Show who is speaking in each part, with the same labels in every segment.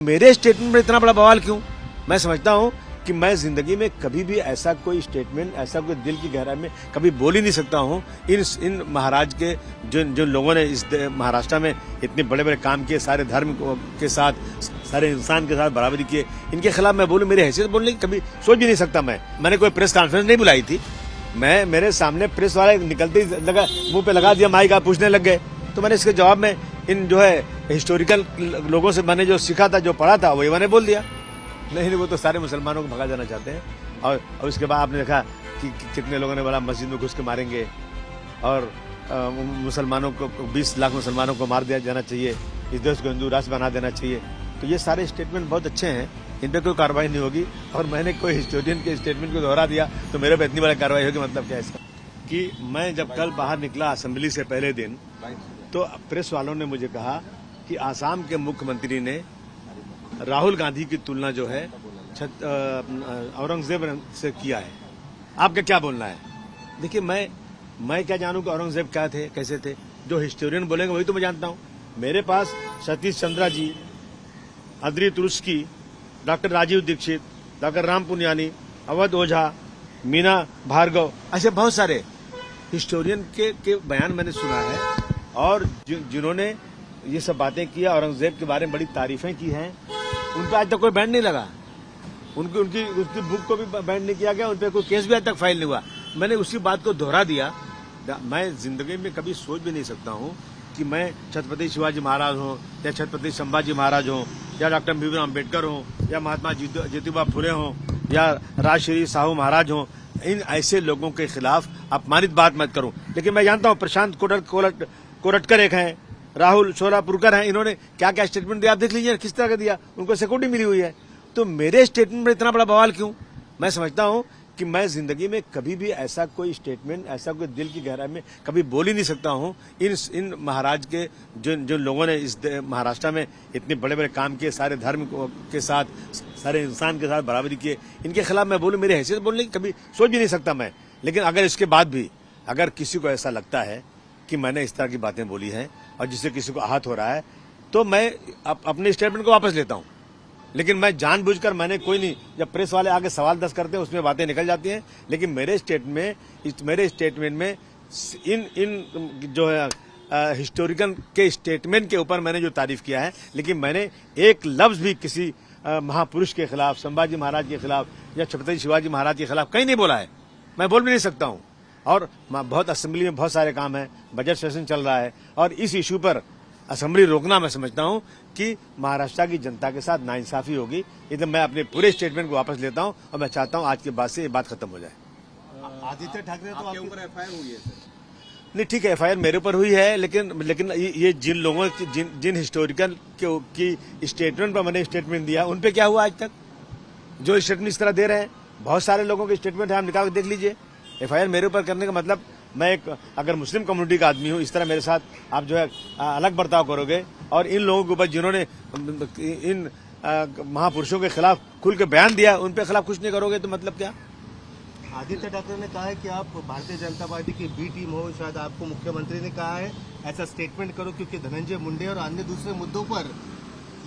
Speaker 1: मेरे स्टेटमेंट में इतना बड़ा बवाल क्यों? मैं समझता हूं कि मैं जिंदगी में कभी भी ऐसा कोई स्टेटमेंट, ऐसा कोई दिल की गहराई में कभी बोल ही नहीं सकता हूं। इन महाराज के जो लोगों ने इस महाराष्ट्र में इतने बड़े बड़े काम किए, सारे धर्म के साथ, सारे इंसान के साथ बराबरी किए, इनके खिलाफ मैं बोलूं, मेरी हैसियत बोलने की कभी सोच भी नहीं सकता। मैंने कोई प्रेस कॉन्फ्रेंस नहीं बुलाई थी। मेरे सामने प्रेस वाले निकलते ही लगा मुंह पे लगा दिया माइक, आप पूछने लग गए, तो मैंने इसके जवाब में इन जो है हिस्टोरिकल लोगों से मैंने जो सीखा था, जो पढ़ा था, वही मैंने बोल दिया। नहीं, वो तो सारे मुसलमानों को भगा जाना चाहते हैं। और उसके बाद आपने देखा कि कितने लोगों ने बोला मस्जिद में घुस के मारेंगे और मुसलमानों को 20 लाख मुसलमानों को मार दिया जाना चाहिए, इस देश को हिंदू राष्ट्र बना देना चाहिए। तो ये सारे स्टेटमेंट बहुत अच्छे हैं, इन पर कोई कार्रवाई नहीं होगी। और मैंने कोई हिस्टोरियन के स्टेटमेंट को दोहरा दिया तो मेरे पे इतनी बड़ी कार्रवाई होगी, मतलब क्या है इसका? कि मैं जब कल बाहर निकला असेंबली से पहले दिन, तो प्रेस वालों ने मुझे कहा कि आसाम के मुख्यमंत्री ने राहुल गांधी की तुलना जो है औरंगजेब से किया है। आपका क्या बोलना है? देखिए, मैं क्या जानूं कि औरंगजेब क्या थे, कैसे थे? जो हिस्टोरियन बोलेंगे वही तो मैं जानता हूं। मेरे पास Satish Chandra ji, Audrey Truschke, doctor Rajiv Dixit, doctor Ram Puniyani, Awadh Ojha, Meena Bhargav, ऐसे बहुत सारे हिस्टोरियन के बयान मैंने सुना है। और जिन्होंने ये सब बातें किया, औरंगजेब के बारे में बड़ी तारीफें की हैं, उन पर आज तक कोई बैंड नहीं लगा। उनकी बुक को भी बैंड नहीं किया गया, उन पर कोई केस भी आज तक फाइल नहीं हुआ। मैंने उसी बात को दोहरा दिया। मैं जिंदगी में कभी सोच भी नहीं सकता हूं कि मैं छत्रपति शिवाजी महाराज हों या छत्रपति संभाजी महाराज हों या डॉक्टर भीमराव अम्बेडकर हों या महात्मा ज्योतिबा फुले हों या राजश्री साहू महाराज हों, इन ऐसे लोगों के खिलाफ अपमानित बात मत करूं। लेकिन मैं जानता हूं प्रशांत कोरटकर एक हैं, राहुल शोलापुरकर हैं, इन्होंने क्या क्या स्टेटमेंट दिया, आप देख लीजिए किस तरह का दिया, उनको सिक्योरिटी मिली हुई है। तो मेरे स्टेटमेंट में इतना बड़ा बवाल क्यों? मैं समझता हूं कि मैं जिंदगी में कभी भी ऐसा कोई स्टेटमेंट, ऐसा कोई दिल की गहराई में कभी बोल ही नहीं सकता हूं। इन महाराज के जो लोगों ने इस महाराष्ट्र में इतने बड़े बड़े काम किए, सारे धर्म के साथ, सारे इंसान के साथ बराबरी किए, इनके खिलाफ मैं बोलूं, मेरी हैसियत बोलने की कभी सोच भी नहीं सकता मैं। लेकिन अगर इसके बाद भी अगर किसी को ऐसा लगता है कि मैंने इस तरह की बातें बोली हैं और जिससे किसी को आहत हो रहा है, तो मैं अपने स्टेटमेंट को वापस लेता हूं। लेकिन मैं जानबूझकर, मैंने कोई नहीं, जब प्रेस वाले आगे सवाल 10 करते हैं उसमें बातें निकल जाती हैं। लेकिन मेरे स्टेटमेंट में इन जो है हिस्टोरिकल के स्टेटमेंट के ऊपर मैंने जो तारीफ किया है, लेकिन मैंने एक लफ्ज भी किसी महापुरुष के खिलाफ, संभाजी महाराज के खिलाफ या छत्रपति शिवाजी महाराज के खिलाफ कहीं नहीं बोला है। मैं बोल भी नहीं सकता हूं। और बहुत असेंबली में बहुत सारे काम है, बजट सेशन चल रहा है, और इस इशू पर असेंबली रोकना, मैं समझता हूं कि महाराष्ट्र की जनता के साथ नाइंसाफी होगी। इधर मैं अपने पूरे स्टेटमेंट को वापस लेता हूं और मैं चाहता हूं आज के बाद से ये बात खत्म हो जाए।
Speaker 2: आदित्य ठाकरे तो आपके ऊपर एफआईआर हुई है सर?
Speaker 1: नहीं, ठीक है, एफआईआर मेरे ऊपर हुई है, लेकिन ये जिन लोगों जिन हिस्टोरिकल की स्टेटमेंट पर मैंने स्टेटमेंट दिया, उन पे क्या हुआ आज तक? जो स्टेटमेंट इस तरह दे रहे हैं, बहुत सारे लोगों के स्टेटमेंट है, आप निकाल के देख लीजिए। एफआईआर मेरे ऊपर करने का मतलब, मैं एक अगर मुस्लिम कम्युनिटी का आदमी हूं, इस तरह मेरे साथ आप जो है अलग बर्ताव करोगे, और इन लोगों के ऊपर जिन्होंने इन महापुरुषों के खिलाफ खुल के बयान दिया, उन पे खिलाफ कुछ नहीं करोगे, तो मतलब क्या?
Speaker 2: आदित्य ठाकरे ने कहा है कि आप भारतीय जनता पार्टी की बी टीम हो, शायद आपको मुख्यमंत्री ने कहा है ऐसा स्टेटमेंट करो क्योंकि धनंजय मुंडे और अन्य दूसरे मुद्दों पर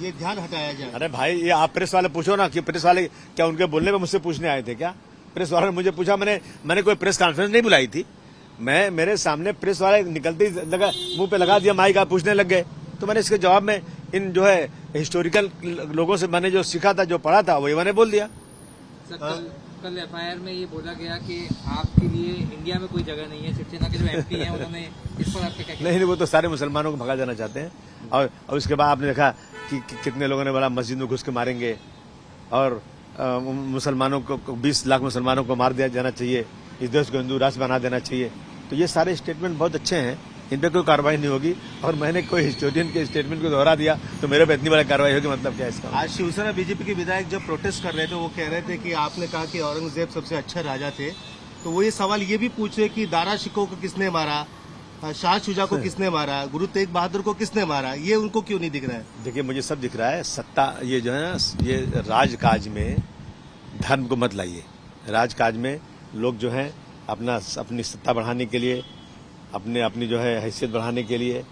Speaker 2: ये ध्यान हटाया जाए।
Speaker 1: अरे भाई, ये आप प्रेस वाले पूछो ना कि प्रेस वाले क्या उनके बोलने में मुझसे पूछने आए थे क्या? प्रेस वाले ने मुझे पूछा, मैंने कोई प्रेस कॉन्फ्रेंस नहीं बुलाई थी। मेरे सामने प्रेस वाले निकलते ही लगा मुंह पे लगा दिया माइक, आप पूछने लग गए, तो मैंने इसके जवाब में इन जो है हिस्टोरिकल लोगों से मैंने जो सीखा था, जो पढ़ा था, वही मैंने बोल दिया।
Speaker 3: सर, कल एफआईआर में ये बोला गया कि आपके लिए इंडिया में कोई जगह नहीं है। शिवसेना के जो एमपी हैं उन्होंने इस पर आपका क्या?
Speaker 1: नहीं, वो तो सारे मुसलमानों को भगा जाना चाहते हैं। और उसके बाद आपने देखा कि कितने लोगों ने बोला मस्जिद में घुस के मारेंगे और मुसलमानों को 20 लाख मुसलमानों को मार दिया जाना चाहिए, इस देश को हिंदू राष्ट्र बना देना चाहिए। तो ये सारे स्टेटमेंट बहुत अच्छे हैं, इन पर कोई कार्रवाई नहीं होगी। और मैंने कोई हिस्टोरियन के स्टेटमेंट को दोहरा दिया तो मेरे पे इतनी बड़ी कार्रवाई होगी, मतलब क्या है इसका?
Speaker 2: आज शिवसेना बीजेपी के विधायक जब प्रोटेस्ट कर रहे थे, वो कह रहे थे कि आपने कहा कि औरंगजेब सबसे अच्छे राजा थे, तो वो ये सवाल ये भी पूछ रहे कि दारा शिकोह को किसने मारा, शाह शुजा को किसने मारा, गुरु तेग बहादुर को किसने मारा, ये उनको क्यों नहीं दिख रहा है?
Speaker 1: देखिए, मुझे सब दिख रहा है। सत्ता, ये जो है ना, ये राजकाज में धर्म को मत लाइए। राजकाज में लोग जो हैं अपनी सत्ता बढ़ाने के लिए, अपनी जो है हैसियत बढ़ाने के लिए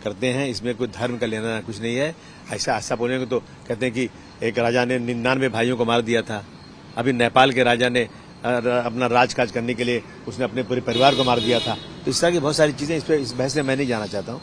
Speaker 1: करते हैं, इसमें कोई धर्म का लेना कुछ नहीं है। ऐसा बोलेंगे तो कहते हैं कि एक राजा ने 99 भाइयों को मार दिया था। अभी नेपाल के राजा ने अपना राजकाज करने के लिए उसने अपने पूरे परिवार को मार दिया था। तो इस तरह की बहुत सारी चीजें इस बहस में मैं नहीं जाना चाहता हूँ।